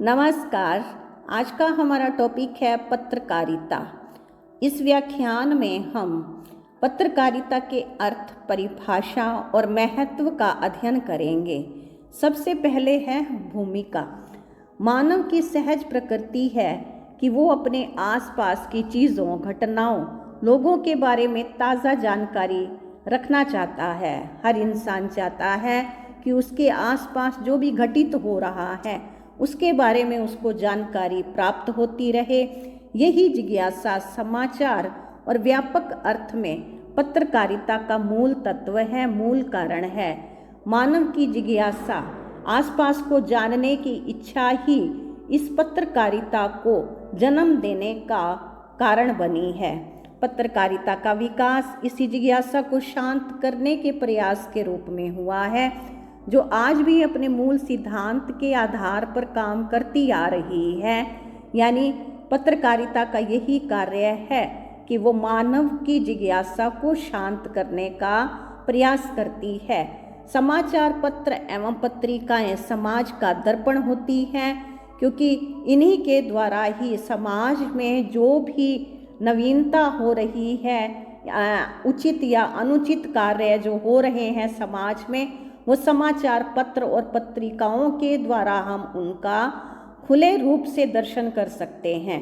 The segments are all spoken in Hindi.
नमस्कार। आज का हमारा टॉपिक है पत्रकारिता। इस व्याख्यान में हम पत्रकारिता के अर्थ, परिभाषा और महत्व का अध्ययन करेंगे। सबसे पहले है भूमिका। मानव की सहज प्रकृति है कि वो अपने आसपास की चीज़ों, घटनाओं, लोगों के बारे में ताज़ा जानकारी रखना चाहता है। हर इंसान चाहता है कि उसके आसपास जो भी घटित हो रहा है उसके बारे में उसको जानकारी प्राप्त होती रहे। यही जिज्ञासा समाचार और व्यापक अर्थ में पत्रकारिता का मूल तत्व है, मूल कारण है। मानव की जिज्ञासा, आसपास को जानने की इच्छा ही इस पत्रकारिता को जन्म देने का कारण बनी है। पत्रकारिता का विकास इसी जिज्ञासा को शांत करने के प्रयास के रूप में हुआ है, जो आज भी अपने मूल सिद्धांत के आधार पर काम करती आ रही है। यानी पत्रकारिता का यही कार्य है कि वो मानव की जिज्ञासा को शांत करने का प्रयास करती है। समाचार पत्र एवं पत्रिकाएं समाज का दर्पण होती हैं, क्योंकि इन्हीं के द्वारा ही समाज में जो भी नवीनता हो रही है, उचित या अनुचित कार्य जो हो रहे हैं समाज में, वो समाचार पत्र और पत्रिकाओं के द्वारा हम उनका खुले रूप से दर्शन कर सकते हैं।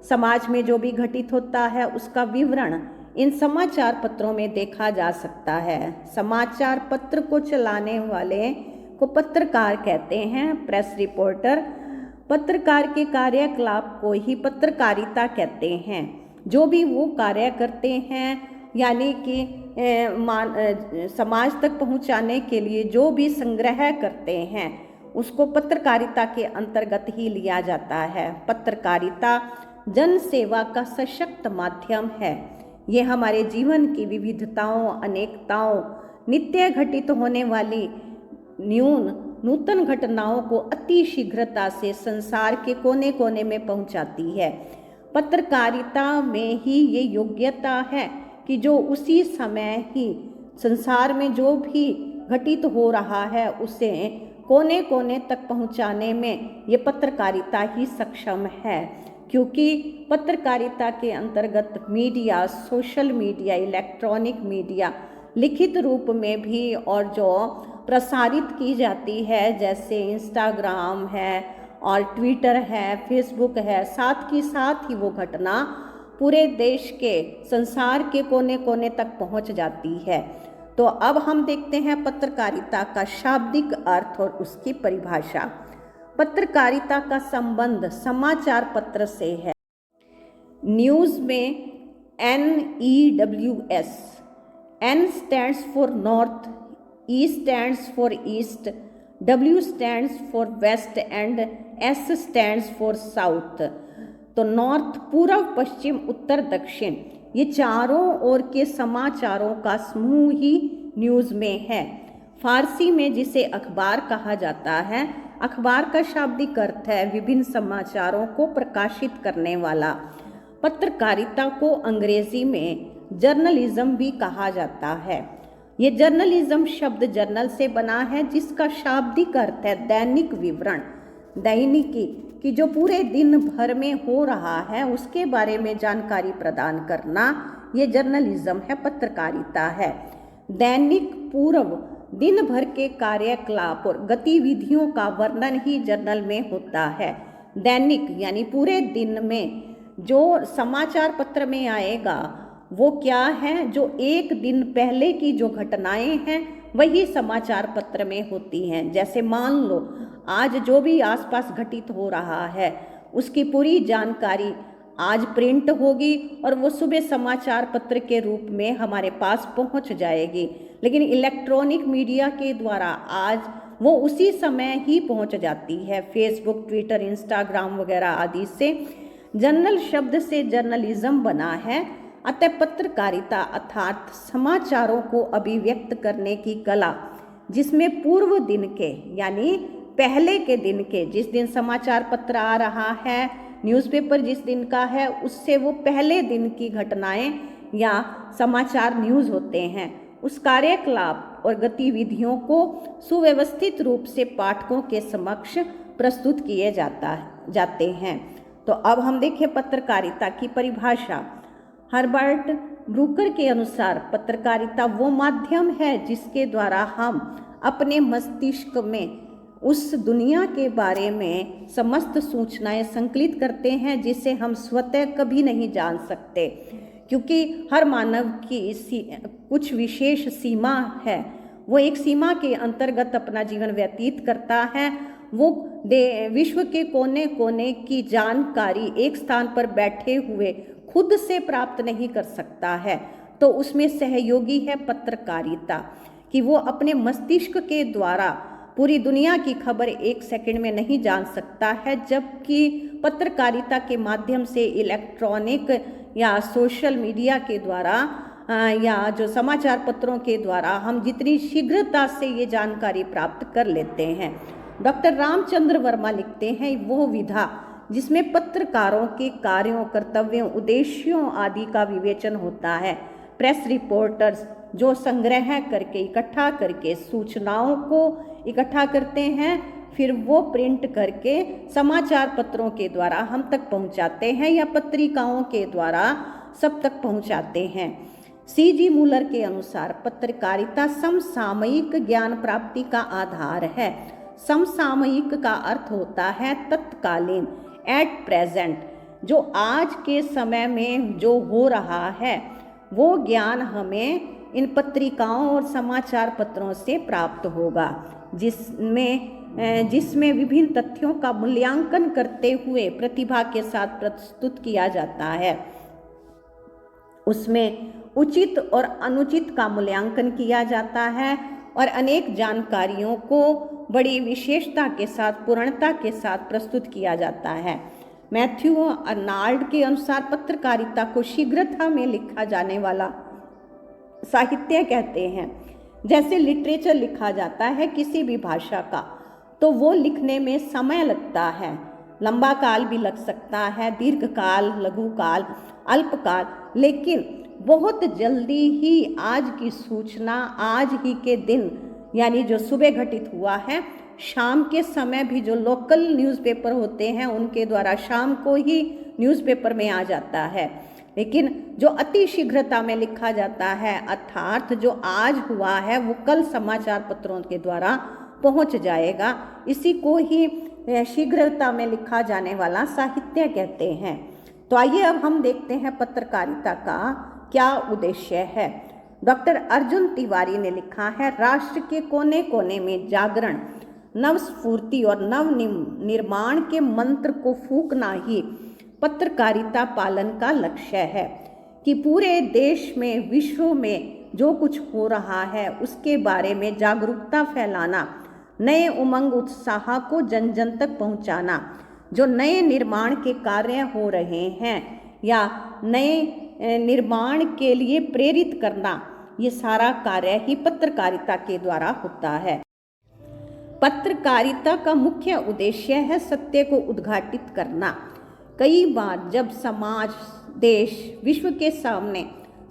समाज में जो भी घटित होता है उसका विवरण इन समाचार पत्रों में देखा जा सकता है। समाचार पत्र को चलाने वाले को पत्रकार कहते हैं, प्रेस रिपोर्टर। पत्रकार के कार्यकलाप को ही पत्रकारिता कहते हैं। जो भी वो कार्य करते हैं, यानी कि समाज तक पहुंचाने के लिए जो भी संग्रह करते हैं, उसको पत्रकारिता के अंतर्गत ही लिया जाता है। पत्रकारिता जन सेवा का सशक्त माध्यम है। ये हमारे जीवन की विविधताओं, अनेकताओं, नित्य घटित होने वाली नूतन घटनाओं को अति शीघ्रता से संसार के कोने कोने में पहुंचाती है। पत्रकारिता में ही ये योग्यता है कि जो उसी समय ही संसार में जो भी घटित हो रहा है उसे कोने कोने तक पहुंचाने में ये पत्रकारिता ही सक्षम है। क्योंकि पत्रकारिता के अंतर्गत media, social media, electronic media, लिखित रूप में भी और जो प्रसारित की जाती है, जैसे इंस्टाग्राम है और ट्विटर है, फेसबुक है, साथ ही साथ ही वो घटना पूरे देश के, संसार के कोने कोने तक पहुंच जाती है। तो अब हम देखते हैं पत्रकारिता का शाब्दिक अर्थ और उसकी परिभाषा। पत्रकारिता का संबंध समाचार पत्र से है। न्यूज़ में NEWS, N stands for North, E stands for East, W stands for West and S stands for South। तो नॉर्थ पूर्व, पश्चिम, उत्तर, दक्षिण, ये चारों ओर के समाचारों का समूह ही न्यूज़ में है। फारसी में जिसे अखबार कहा जाता है, अखबार का शाब्दिक अर्थ है विभिन्न समाचारों को प्रकाशित करने वाला। पत्रकारिता को अंग्रेजी में जर्नलिज्म भी कहा जाता है। ये जर्नलिज्म शब्द जर्नल से बना है, जिसका शाब्दिक अर्थ है दैनिक विवरण। दैनिकी कि जो पूरे दिन भर में हो रहा है उसके बारे में जानकारी प्रदान करना, ये जर्नलिज्म है, पत्रकारिता है। दैनिक पूर्व दिन भर के कार्यकलाप और गतिविधियों का वर्णन ही जर्नल में होता है। दैनिक यानी पूरे दिन में जो समाचार पत्र में आएगा वो क्या है, जो एक दिन पहले की जो घटनाएं हैं वही समाचार पत्र में होती हैं। जैसे मान लो आज जो भी आसपास घटित हो रहा है उसकी पूरी जानकारी आज प्रिंट होगी और वो सुबह समाचार पत्र के रूप में हमारे पास पहुंच जाएगी। लेकिन इलेक्ट्रॉनिक मीडिया के द्वारा आज वो उसी समय ही पहुंच जाती है, फेसबुक, ट्विटर, इंस्टाग्राम वगैरह आदि से। जर्नल शब्द से जर्नलिज्म बना है। अतः पत्रकारिता अर्थात समाचारों को अभिव्यक्त करने की कला, जिसमें पूर्व दिन के यानी पहले के दिन के, जिस दिन समाचार पत्र आ रहा है, न्यूज़पेपर जिस दिन का है, उससे वो पहले दिन की घटनाएं या समाचार न्यूज़ होते हैं, उस कार्यकलाप और गतिविधियों को सुव्यवस्थित रूप से पाठकों के समक्ष प्रस्तुत किए जाते हैं। तो अब हम देखें पत्रकारिता की परिभाषा। हर्बर्ट ब्रूकर के अनुसार पत्रकारिता वो माध्यम है जिसके द्वारा हम अपने मस्तिष्क में उस दुनिया के बारे में समस्त सूचनाएं संकलित करते हैं जिसे हम स्वतः कभी नहीं जान सकते, क्योंकि हर मानव की कुछ विशेष सीमा है। वो एक सीमा के अंतर्गत अपना जीवन व्यतीत करता है। वो विश्व के कोने कोने की जानकारी एक स्थान पर बैठे हुए खुद से प्राप्त नहीं कर सकता है। तो उसमें सहयोगी है पत्रकारिता, कि वो अपने मस्तिष्क के द्वारा पूरी दुनिया की खबर एक सेकंड में नहीं जान सकता है, जबकि पत्रकारिता के माध्यम से इलेक्ट्रॉनिक या सोशल मीडिया के द्वारा या जो समाचार पत्रों के द्वारा हम जितनी शीघ्रता से ये जानकारी प्राप्त कर लेते हैं। डॉक्टर रामचंद्र वर्मा लिखते हैं, वो विधा जिसमें पत्रकारों के कार्यों, कर्तव्यों, उद्देश्यों आदि का विवेचन होता है। प्रेस रिपोर्टर्स जो संग्रह करके, इकट्ठा करके सूचनाओं को इकट्ठा करते हैं, फिर वो प्रिंट करके समाचार पत्रों के द्वारा हम तक पहुंचाते हैं या पत्रिकाओं के द्वारा सब तक पहुंचाते हैं। C.G. मूलर के अनुसार पत्रकारिता समसामयिक ज्ञान प्राप्ति का आधार है। समसामयिक का अर्थ होता है तत्कालीन, एट प्रेजेंट। जो आज के समय में जो हो रहा है वो ज्ञान हमें इन पत्रिकाओं और समाचार पत्रों से प्राप्त होगा, जिसमें विभिन्न तथ्यों का मूल्यांकन करते हुए प्रतिभा के साथ प्रस्तुत किया जाता है। उसमें उचित और अनुचित का मूल्यांकन किया जाता है और अनेक जानकारियों को बड़ी विशेषता के साथ, पूर्णता के साथ प्रस्तुत किया जाता है। मैथ्यू अर्नाल्ड के अनुसार पत्रकारिता को शीघ्रता में लिखा जाने वाला साहित्य कहते हैं। जैसे लिटरेचर लिखा जाता है किसी भी भाषा का, तो वो लिखने में समय लगता है, लंबा काल भी लग सकता है, दीर्घकाल, लघुकाल, अल्पकाल, लेकिन बहुत जल्दी ही आज की सूचना आज ही के दिन, यानी जो सुबह घटित हुआ है, शाम के समय भी जो लोकल न्यूज़पेपर होते हैं उनके द्वारा शाम को ही न्यूज़पेपर में आ जाता है। लेकिन जो अति शीघ्रता में लिखा जाता है, अर्थात जो आज हुआ है वो कल समाचार पत्रों के द्वारा पहुंच जाएगा, इसी को ही शीघ्रता में लिखा जाने वाला साहित्य कहते हैं। तो आइए अब हम देखते हैं पत्रकारिता का क्या उद्देश्य है। डॉक्टर अर्जुन तिवारी ने लिखा है, राष्ट्र के कोने कोने में जागरण, नव स्फूर्ति और नव निर्माण के मंत्र को फूंकना ही पत्रकारिता पालन का लक्ष्य है। कि पूरे देश में, विश्व में जो कुछ हो रहा है उसके बारे में जागरूकता फैलाना, नए उमंग उत्साह को जन जन तक पहुंचाना, जो नए निर्माण के कार्य हो रहे हैं या नए निर्माण के लिए प्रेरित करना, ये सारा कार्य ही पत्रकारिता के द्वारा होता है। पत्रकारिता का मुख्य उद्देश्य है सत्य को उद्घाटित करना। कई बार जब समाज, देश, विश्व के सामने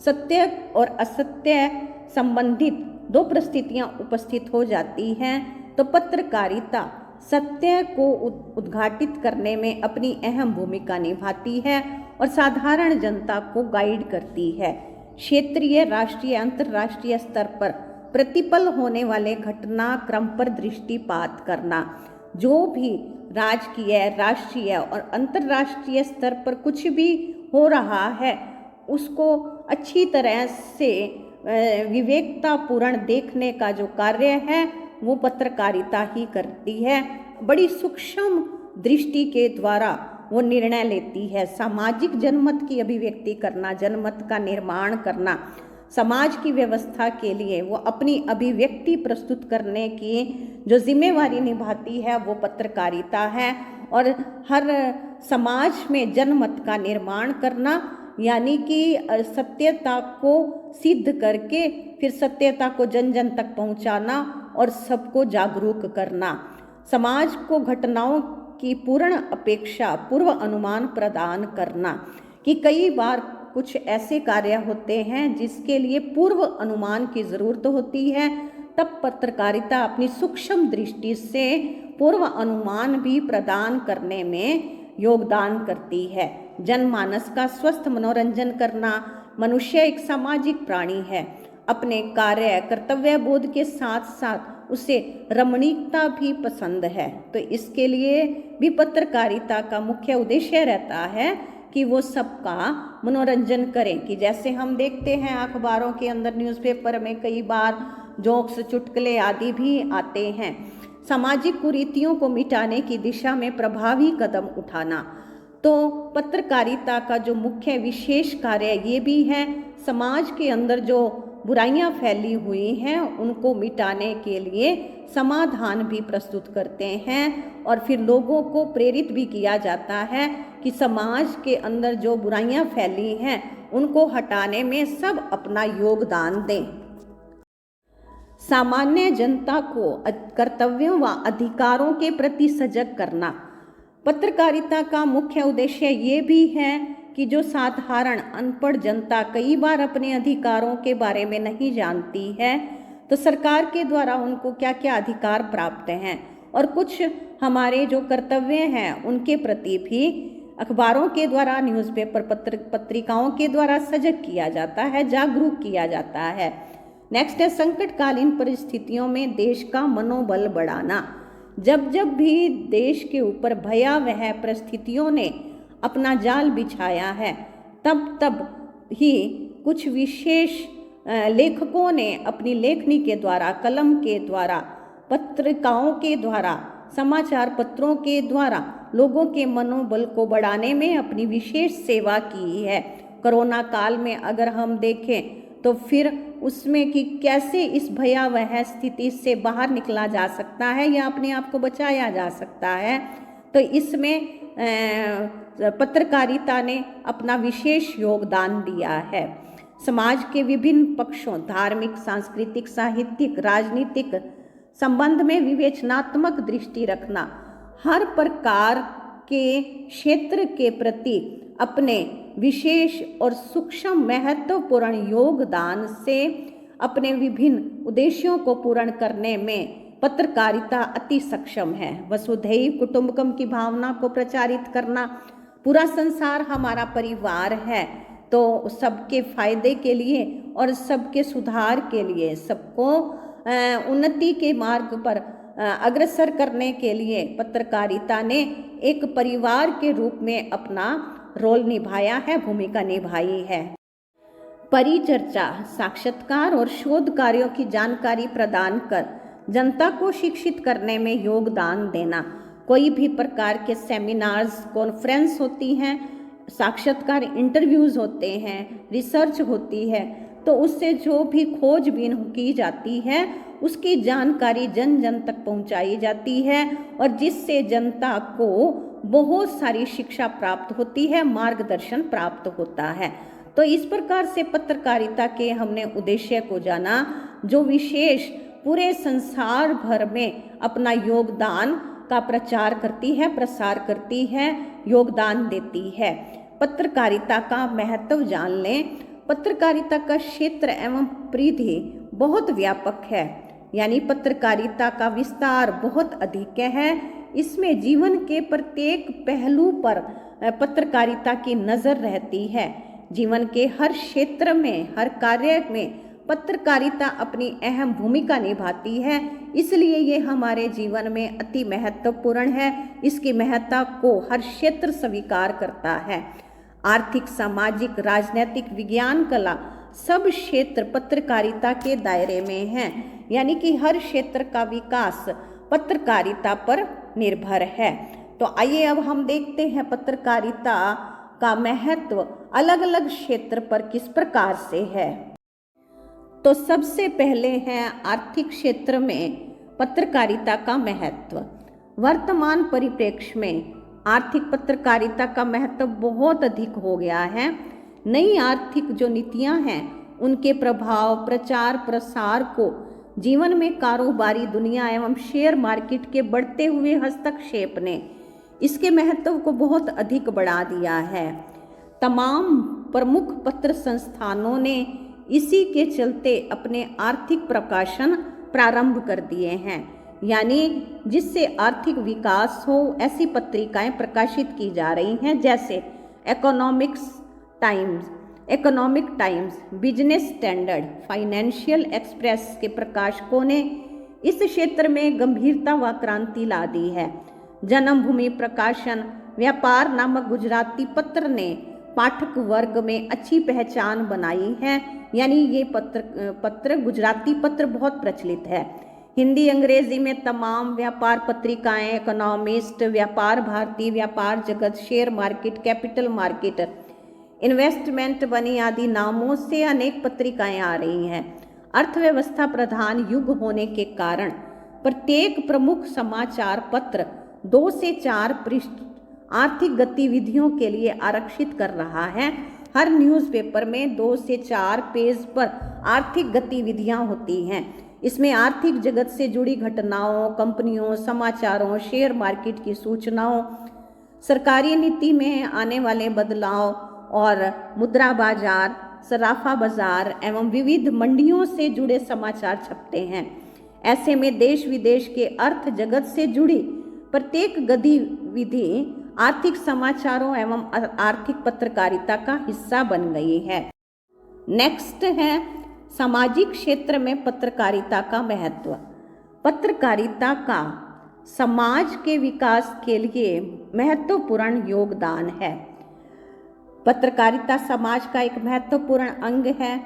सत्य और असत्य संबंधित दो परिस्थितियां उपस्थित हो जाती हैं, तो पत्रकारिता सत्य को उद्घाटित करने में अपनी अहम भूमिका निभाती है और साधारण जनता को गाइड करती है। क्षेत्रीय, राष्ट्रीय, अंतर्राष्ट्रीय स्तर पर प्रतिपल होने वाले घटनाक्रम पर दृष्टिपात करना। जो भी राजकीय, राष्ट्रीय और अंतर्राष्ट्रीय स्तर पर कुछ भी हो रहा है उसको अच्छी तरह से विवेकतापूर्ण देखने का जो कार्य है वो पत्रकारिता ही करती है। बड़ी सूक्ष्म दृष्टि के द्वारा वो निर्णय लेती है। सामाजिक जनमत की अभिव्यक्ति करना, जनमत का निर्माण करना, समाज की व्यवस्था के लिए वो अपनी अभिव्यक्ति प्रस्तुत करने की जो जिम्मेवारी निभाती है वो पत्रकारिता है। और हर समाज में जनमत का निर्माण करना, यानी कि सत्यता को सिद्ध करके फिर सत्यता को जन जन तक पहुंचाना और सबको जागरूक करना। समाज को घटनाओं की पूर्ण अपेक्षा, पूर्व अनुमान प्रदान करना। कि कई बार कुछ ऐसे कार्य होते हैं जिसके लिए पूर्व अनुमान की ज़रूरत होती है, तब पत्रकारिता अपनी सूक्ष्म दृष्टि से पूर्व अनुमान भी प्रदान करने में योगदान करती है। जनमानस का स्वस्थ मनोरंजन करना। मनुष्य एक सामाजिक प्राणी है। अपने कार्य कर्तव्य बोध के साथ साथ उसे रमणीकता भी पसंद है, तो इसके लिए भी पत्रकारिता का मुख्य उद्देश्य रहता है कि वो सबका मनोरंजन करें। कि जैसे हम देखते हैं अखबारों के अंदर, न्यूज़पेपर में कई बार जोक्स, चुटकुले आदि भी आते हैं। सामाजिक कुरीतियों को मिटाने की दिशा में प्रभावी कदम उठाना। तो पत्रकारिता का जो मुख्य विशेष कार्य ये भी है, समाज के अंदर जो बुराइयां फैली हुई हैं उनको मिटाने के लिए समाधान भी प्रस्तुत करते हैं, और फिर लोगों को प्रेरित भी किया जाता है कि समाज के अंदर जो बुराइयां फैली हैं उनको हटाने में सब अपना योगदान दें। सामान्य जनता को कर्तव्यों व अधिकारों के प्रति सजग करना। पत्रकारिता का मुख्य उद्देश्य ये भी है कि जो साधारण अनपढ़ जनता कई बार अपने अधिकारों के बारे में नहीं जानती है, तो सरकार के द्वारा उनको क्या क्या अधिकार प्राप्त हैं और कुछ हमारे जो कर्तव्य हैं उनके प्रति भी अखबारों के द्वारा, न्यूज़पेपर पत्रिकाओं के द्वारा सजग किया जाता है, जागरूक किया जाता है। नेक्स्ट है संकटकालीन परिस्थितियों में देश का मनोबल बढ़ाना। जब जब भी देश के ऊपर भयावह परिस्थितियों ने अपना जाल बिछाया है, तब तब ही कुछ विशेष लेखकों ने अपनी लेखनी के द्वारा, कलम के द्वारा, पत्रिकाओं के द्वारा, समाचार पत्रों के द्वारा लोगों के मनोबल को बढ़ाने में अपनी विशेष सेवा की है। कोरोना काल में अगर हम देखें तो फिर उसमें कि कैसे इस भयावह स्थिति से बाहर निकला जा सकता है या अपने आप को बचाया जा सकता है, तो इसमें पत्रकारिता ने अपना विशेष योगदान दिया है। समाज के विभिन्न पक्षों, धार्मिक, सांस्कृतिक, साहित्यिक, राजनीतिक संबंध में विवेचनात्मक दृष्टि रखना, हर प्रकार के क्षेत्र के प्रति अपने विशेष और सूक्ष्म महत्वपूर्ण योगदान से अपने विभिन्न उद्देश्यों को पूर्ण करने में पत्रकारिता अति सक्षम है। वसुधैव कुटुंबकम की भावना को प्रचारित करना। पूरा संसार हमारा परिवार है, तो सबके फायदे के लिए और सबके सुधार के लिए, सबको उन्नति के मार्ग पर अग्रसर करने के लिए पत्रकारिता ने एक परिवार के रूप में अपना रोल निभाया है, भूमिका निभाई है। परिचर्चा, साक्षात्कार और शोध कार्यों की जानकारी प्रदान कर जनता को शिक्षित करने में योगदान देना। कोई भी प्रकार के सेमिनार्स, कॉन्फ्रेंस होती हैं, साक्षात्कार, इंटरव्यूज़ होते हैं, रिसर्च होती है, तो उससे जो भी खोजबीन की जाती है उसकी जानकारी जन जन तक पहुंचाई जाती है, और जिससे जनता को बहुत सारी शिक्षा प्राप्त होती है, मार्गदर्शन प्राप्त होता है। तो इस प्रकार से पत्रकारिता के हमने उद्देश्य को जाना, जो विशेष पूरे संसार भर में अपना योगदान का प्रचार करती है, प्रसार करती है, योगदान देती है। पत्रकारिता का महत्व जान लें। पत्रकारिता का क्षेत्र एवं परिधि बहुत व्यापक है, यानी पत्रकारिता का विस्तार बहुत अधिक है। इसमें जीवन के प्रत्येक पहलू पर पत्रकारिता की नज़र रहती है। जीवन के हर क्षेत्र में, हर कार्य में पत्रकारिता अपनी अहम भूमिका निभाती है, इसलिए ये हमारे जीवन में अति महत्वपूर्ण है। इसकी महत्ता को हर क्षेत्र स्वीकार करता है। आर्थिक, सामाजिक, राजनीतिक, विज्ञान, कला सब क्षेत्र पत्रकारिता के दायरे में हैं, यानी कि हर क्षेत्र का विकास पत्रकारिता पर निर्भर है। तो आइए अब हम देखते हैं पत्रकारिता का महत्व अलग अलग क्षेत्र पर किस प्रकार से है। तो सबसे पहले है आर्थिक क्षेत्र में पत्रकारिता का महत्व। वर्तमान परिप्रेक्ष्य में आर्थिक पत्रकारिता का महत्व बहुत अधिक हो गया है। नई आर्थिक जो नीतियां हैं उनके प्रभाव, प्रचार, प्रसार को जीवन में कारोबारी दुनिया एवं शेयर मार्केट के बढ़ते हुए हस्तक्षेप ने इसके महत्व को बहुत अधिक बढ़ा दिया है। तमाम प्रमुख पत्र संस्थानों ने इसी के चलते अपने आर्थिक प्रकाशन प्रारंभ कर दिए हैं, यानी जिससे आर्थिक विकास हो ऐसी पत्रिकाएं प्रकाशित की जा रही हैं, जैसे economic times, business standard, financial express के प्रकाशकों ने इस क्षेत्र में गंभीरता व क्रांति ला दी है। जन्मभूमि प्रकाशन व्यापार नामक गुजराती पत्र ने पाठक वर्ग में अच्छी पहचान बनाई है, यानी ये पत्र गुजराती पत्र बहुत प्रचलित है। हिंदी अंग्रेजी में तमाम व्यापार पत्रिकाएं, इकोनॉमिस्ट, व्यापार भारती, व्यापार जगत, share market, capital market, investment बनी आदि नामों से अनेक पत्रिकाएं आ रही हैं। अर्थव्यवस्था प्रधान युग होने के कारण प्रत्येक प्रमुख समाचार पत्र 2 से 4 पृष्ठ आर्थिक गतिविधियों के लिए आरक्षित कर रहा है। हर न्यूज़पेपर में 2 से 4 पेज पर आर्थिक गतिविधियां होती हैं। इसमें आर्थिक जगत से जुड़ी घटनाओं, कंपनियों, समाचारों, शेयर मार्केट की सूचनाओं, सरकारी नीति में आने वाले बदलाव और मुद्रा बाजार, सराफा बाजार एवं विविध मंडियों से जुड़े समाचार छपते हैं। ऐसे में देश विदेश के अर्थ जगत से जुड़ी प्रत्येक गतिविधि आर्थिक समाचारों एवं आर्थिक पत्रकारिता का हिस्सा बन गई है। नेक्स्ट है सामाजिक क्षेत्र में पत्रकारिता का महत्व। पत्रकारिता का समाज के विकास के लिए महत्वपूर्ण योगदान है। पत्रकारिता समाज का एक महत्वपूर्ण अंग है।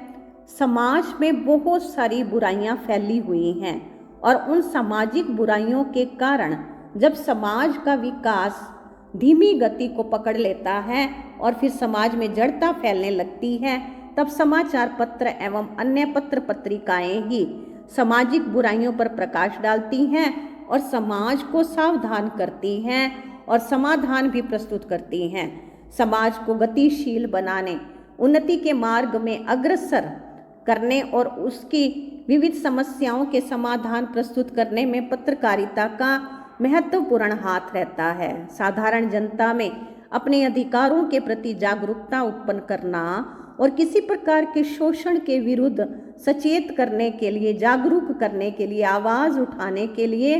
समाज में बहुत सारी बुराइयां फैली हुई हैं और उन सामाजिक बुराइयों के कारण जब समाज का विकास धीमी गति को पकड़ लेता है और फिर समाज में जड़ता फैलने लगती है, तब समाचार पत्र एवं अन्य पत्र पत्रिकाएं ही सामाजिक बुराइयों पर प्रकाश डालती हैं और समाज को सावधान करती हैं और समाधान भी प्रस्तुत करती हैं। समाज को गतिशील बनाने, उन्नति के मार्ग में अग्रसर करने और उसकी विविध समस्याओं के समाधान प्रस्तुत करने में पत्रकारिता का महत्वपूर्ण हाथ रहता है। साधारण जनता में अपने अधिकारों के प्रति जागरूकता उत्पन्न करना और किसी प्रकार के शोषण के विरुद्ध सचेत करने के लिए, जागरूक करने के लिए, आवाज़ उठाने के लिए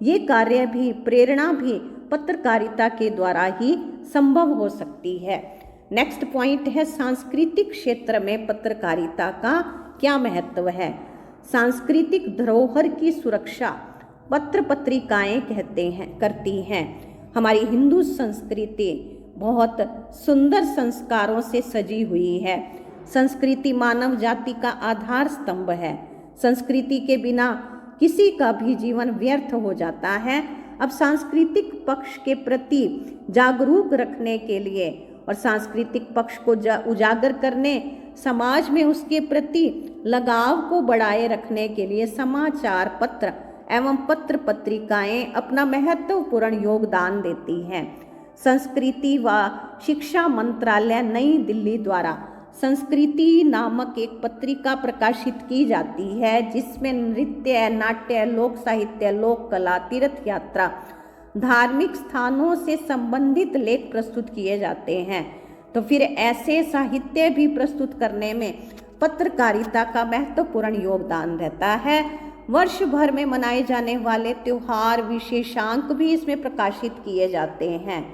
ये कार्य भी, प्रेरणा भी पत्रकारिता के द्वारा ही संभव हो सकती है। नेक्स्ट पॉइंट है सांस्कृतिक क्षेत्र में पत्रकारिता का क्या महत्व है। सांस्कृतिक धरोहर की सुरक्षा पत्र पत्रिकाएं करती हैं। हमारी हिंदू संस्कृति बहुत सुंदर संस्कारों से सजी हुई है। संस्कृति मानव जाति का आधार स्तंभ है। संस्कृति के बिना किसी का भी जीवन व्यर्थ हो जाता है। अब सांस्कृतिक पक्ष के प्रति जागरूक रखने के लिए और सांस्कृतिक पक्ष को उजागर करने, समाज में उसके प्रति लगाव को बढ़ाए रखने के लिए समाचार पत्र एवं पत्र पत्रिकाएं अपना महत्वपूर्ण योगदान देती हैं। संस्कृति व शिक्षा मंत्रालय नई दिल्ली द्वारा संस्कृति नामक एक पत्रिका प्रकाशित की जाती है, जिसमें नृत्य, नाट्य, लोक साहित्य, लोक कला, तीर्थ यात्रा, धार्मिक स्थानों से संबंधित लेख प्रस्तुत किए जाते हैं। तो फिर ऐसे साहित्य भी प्रस्तुत करने में पत्रकारिता का महत्वपूर्ण योगदान रहता है। वर्ष भर में मनाए जाने वाले त्योहार, विशेषांक भी इसमें प्रकाशित किए जाते हैं।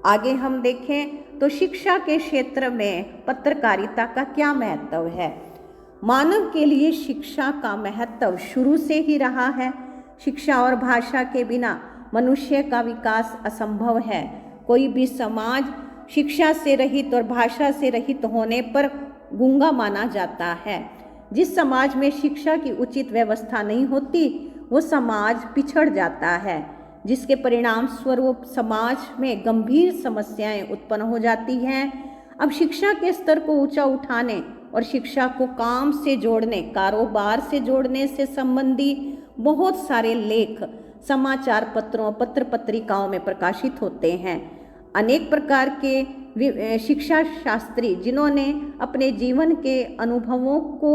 आगे हम देखें तो शिक्षा के क्षेत्र में पत्रकारिता का क्या महत्व है। मानव के लिए शिक्षा का महत्व शुरू से ही रहा है। शिक्षा और भाषा के बिना मनुष्य का विकास असंभव है। कोई भी समाज शिक्षा से रहित और भाषा से रहित होने पर गूंगा माना जाता है। जिस समाज में शिक्षा की उचित व्यवस्था नहीं होती, वो समाज पिछड़ जाता है, जिसके परिणाम स्वरूप समाज में गंभीर समस्याएं उत्पन्न हो जाती हैं। अब शिक्षा के स्तर को ऊंचा उठाने और शिक्षा को काम से जोड़ने, कारोबार से जोड़ने से संबंधी बहुत सारे लेख समाचार पत्रों, पत्र पत्रिकाओं में प्रकाशित होते हैं। अनेक प्रकार के शिक्षा शास्त्री जिन्होंने अपने जीवन के अनुभवों को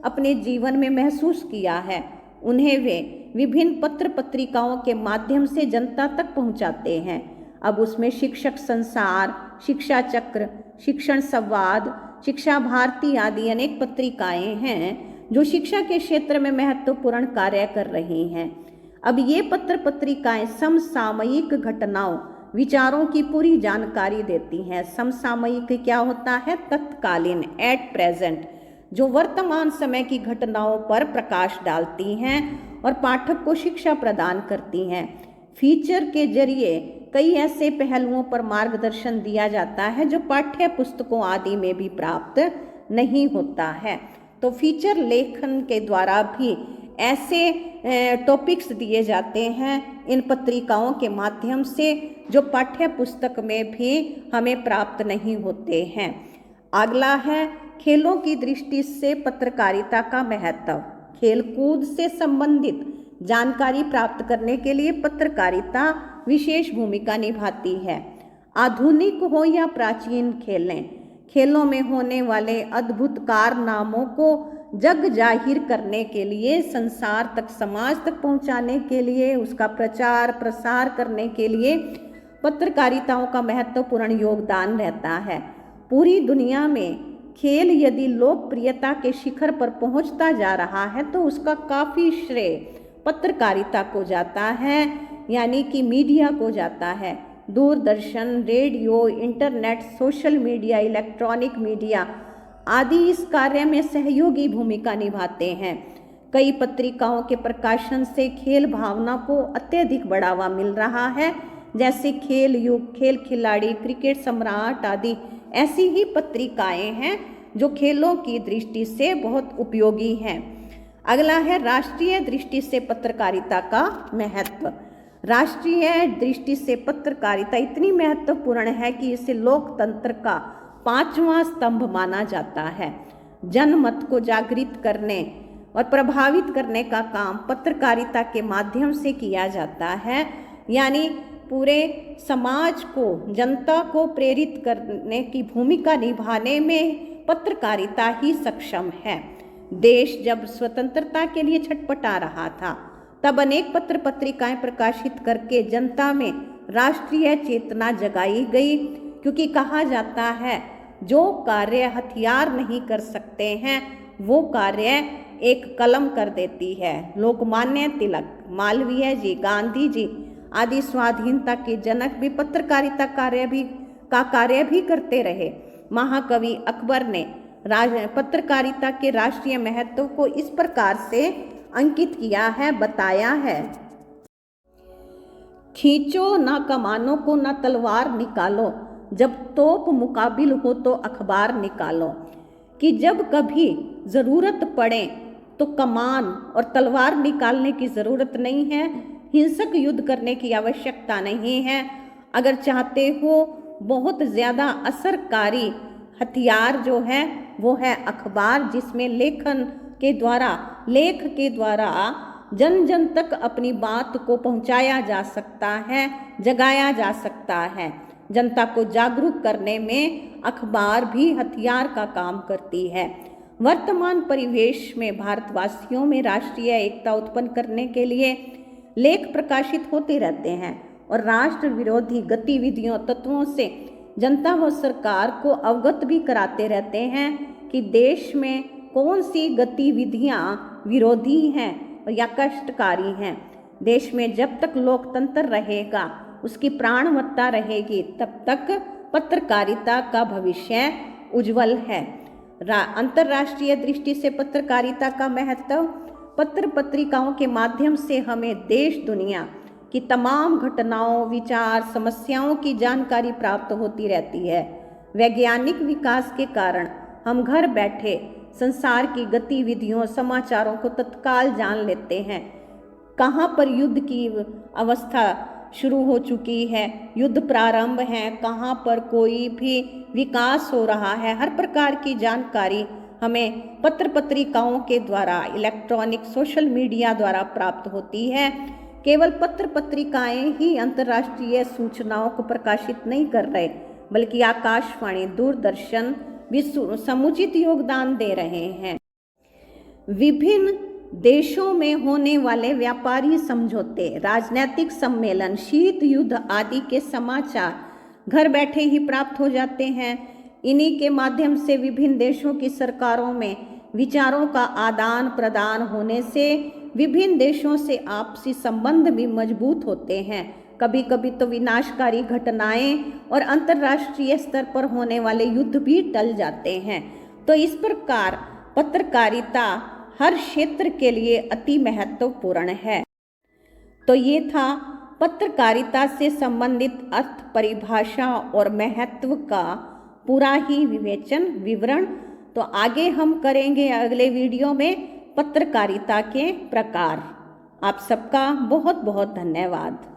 अपने जीवन में महसूस किया है, उन्हें वे विभिन्न पत्र पत्रिकाओं के माध्यम से जनता तक पहुंचाते हैं। अब उसमें शिक्षक संसार, शिक्षा चक्र, शिक्षण संवाद, शिक्षा भारती आदि अनेक पत्रिकाएं हैं जो शिक्षा के क्षेत्र में महत्वपूर्ण कार्य कर रही हैं। अब ये पत्र पत्रिकाएं समसामयिक घटनाओं, विचारों की पूरी जानकारी देती हैं। समसामयिक क्या होता है? तत्कालीन, एट प्रेजेंट, जो वर्तमान समय की घटनाओं पर प्रकाश डालती हैं और पाठक को शिक्षा प्रदान करती हैं। फीचर के जरिए कई ऐसे पहलुओं पर मार्गदर्शन दिया जाता है जो पाठ्य पुस्तकों आदि में भी प्राप्त नहीं होता है। तो फीचर लेखन के द्वारा भी ऐसे टॉपिक्स दिए जाते हैं इन पत्रिकाओं के माध्यम से जो पाठ्य पुस्तक में भी हमें प्राप्त नहीं होते हैं। अगला है खेलों की दृष्टि से पत्रकारिता का महत्व। खेलकूद से संबंधित जानकारी प्राप्त करने के लिए पत्रकारिता विशेष भूमिका निभाती है। आधुनिक हो या प्राचीन खेलों में होने वाले अद्भुत कारनामों को जग जाहिर करने के लिए, संसार तक, समाज तक पहुंचाने के लिए, उसका प्रचार प्रसार करने के लिए पत्रकारिताओं का महत्वपूर्ण योगदान रहता है। पूरी दुनिया में खेल यदि लोकप्रियता के शिखर पर पहुंचता जा रहा है तो उसका काफ़ी श्रेय पत्रकारिता को जाता है, यानी कि मीडिया को जाता है। Doordarshan, radio, internet, social media, electronic media आदि इस कार्य में सहयोगी भूमिका निभाते हैं। कई पत्रिकाओं के प्रकाशन से खेल भावना को अत्यधिक बढ़ावा मिल रहा है, जैसे खेल युग, खेल खिलाड़ी, क्रिकेट सम्राट आदि ऐसी ही पत्रिकाएं हैं जो खेलों की दृष्टि से बहुत उपयोगी हैं। अगला है राष्ट्रीय दृष्टि से पत्रकारिता का महत्व। राष्ट्रीय दृष्टि से पत्रकारिता इतनी महत्वपूर्ण है कि इसे लोकतंत्र का 5वां स्तंभ माना जाता है। जनमत को जागृत करने और प्रभावित करने का काम पत्रकारिता के माध्यम से किया जाता है, यानी पूरे समाज को, जनता को प्रेरित करने की भूमिका निभाने में पत्रकारिता ही सक्षम है। देश जब स्वतंत्रता के लिए छटपटा रहा था तब अनेक पत्र पत्रिकाएं प्रकाशित करके जनता में राष्ट्रीय चेतना जगाई गई, क्योंकि कहा जाता है जो कार्य हथियार नहीं कर सकते हैं वो कार्य एक कलम कर देती है। लोकमान्य तिलक, मालवीय जी, गांधी जी आदि स्वाधीनता के जनक भी पत्रकारिता कार्य भी करते रहे। महाकवि अकबर ने पत्रकारिता के राष्ट्रीय महत्व को इस प्रकार से अंकित किया है, बताया है। खींचो ना कमानों को, ना तलवार निकालो, जब तोप मुकाबिल हो तो अखबार निकालो। कि जब कभी ज़रूरत पड़े तो कमान और तलवार निकालने की ज़रूरत नहीं है, हिंसक युद्ध करने की आवश्यकता नहीं है। अगर चाहते हो बहुत ज़्यादा असरकारी हथियार जो है वो है अखबार, जिसमें लेख के द्वारा जन जन तक अपनी बात को पहुंचाया जा सकता है, जगाया जा सकता है। जनता को जागरूक करने में अखबार भी हथियार का काम करती है। वर्तमान परिवेश में भारतवासियों में राष्ट्रीय एकता उत्पन्न करने के लिए लेख प्रकाशित होते रहते हैं और राष्ट्र विरोधी गतिविधियों, तत्वों से जनता व सरकार को अवगत भी कराते रहते हैं कि देश में कौन सी गतिविधियां विरोधी हैं या कष्टकारी हैं। देश में जब तक लोकतंत्र रहेगा, उसकी प्राणवत्ता रहेगी, तब तक पत्रकारिता का भविष्य उज्जवल है। अंतर्राष्ट्रीय दृष्टि से पत्रकारिता का महत्व। पत्र पत्रिकाओं के माध्यम से हमें देश दुनिया की तमाम घटनाओं, विचार, समस्याओं की जानकारी प्राप्त होती रहती है। वैज्ञानिक विकास के कारण हम घर बैठे संसार की गतिविधियों, समाचारों को तत्काल जान लेते हैं। कहाँ पर युद्ध की अवस्था शुरू हो चुकी है, युद्ध प्रारंभ है, कहाँ पर कोई भी विकास हो रहा है, हर प्रकार की जानकारी हमें पत्र पत्रिकाओं के द्वारा, इलेक्ट्रॉनिक, सोशल मीडिया द्वारा प्राप्त होती है। केवल पत्र पत्रिकाएं ही अंतर्राष्ट्रीय सूचनाओं को प्रकाशित नहीं कर रहे, बल्कि आकाशवाणी, दूरदर्शन भी समुचित योगदान दे रहे हैं। विभिन्न देशों में होने वाले व्यापारी समझौते, राजनीतिक सम्मेलन, शीत युद्ध आदि के समाचार घर बैठे ही प्राप्त हो जाते हैं। इन्हीं के माध्यम से विभिन्न देशों की सरकारों में विचारों का आदान प्रदान होने से विभिन्न देशों से आपसी संबंध भी मजबूत होते हैं। कभी कभी तो विनाशकारी घटनाएं और अंतर्राष्ट्रीय स्तर पर होने वाले युद्ध भी टल जाते हैं। तो इस प्रकार पत्रकारिता हर क्षेत्र के लिए अति महत्वपूर्ण है। तो ये था पत्रकारिता से संबंधित अर्थ, परिभाषा और महत्व का पूरा ही विवरण। तो आगे हम करेंगे अगले वीडियो में पत्रकारिता के प्रकार। आप सबका बहुत बहुत धन्यवाद।